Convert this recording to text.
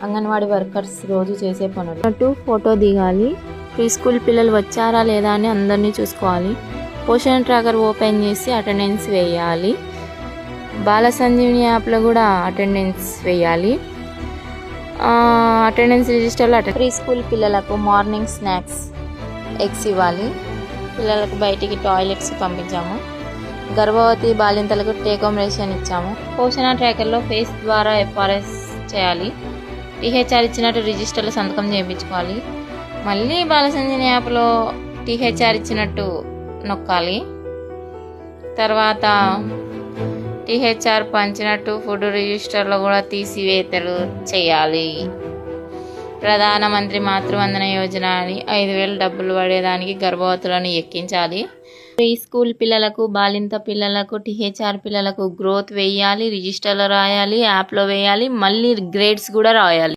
Anganwadi workers రోజు చేసే పనులు. ఫోటో దిగాలి. ప్రీ స్కూల్ పిల్లలు వచ్చారా లేదా అని అందరినీ చూసుకోవాలి. పోషణ ట్రాకర్ ఓపెన్ చేసి అటెండెన్స్ వేయాలి. బాల సంజీవిని యాప్లో కూడా అటెండెన్స్ వేయాలి. అటెండెన్స్ రిజిస్టర్లో ప్రీ స్కూల్ పిల్లలకు మార్నింగ్ స్నాక్స్ ఎగ్స్ ఇవ్వాలి. పిల్లలకు బయటికి టాయిలెట్స్ పంపించాము. గర్భవతి బాలింతలకు టేక్ హోమ్ రేషన్ ఇచ్చాము. పోషణ ట్రాకర్లో ఫేస్ ద్వారా ఎఫ్ఆర్ఎస్ చేయాలి. టీహెచ్ఆర్ ఇచ్చినట్టు రిజిస్టర్లో సంతకం చేయించుకోవాలి. మళ్ళీ బాల సంజీవిని యాప్లో టీహెచ్ఆర్ ఇచ్చినట్టు నొక్కాలి. తర్వాత టీహెచ్ఆర్ పంచినట్టు ఫుడ్ రిజిస్టర్లో కూడా తీసివేతలు చేయాలి. ప్రధానమంత్రి మాతృవందన యోజన అని 5,000 డబ్బులు పడేదానికి గర్భవతులను ఎక్కించాలి. ప్రీ స్కూల్ పిల్లలకు, బాలింత పిల్లలకు, టీహెచ్ఆర్ పిల్లలకు గ్రోత్ వేయాలి, రిజిస్టర్లో రాయాలి, యాప్లో వేయాలి, మళ్ళీ గ్రేడ్స్ కూడా రాయాలి.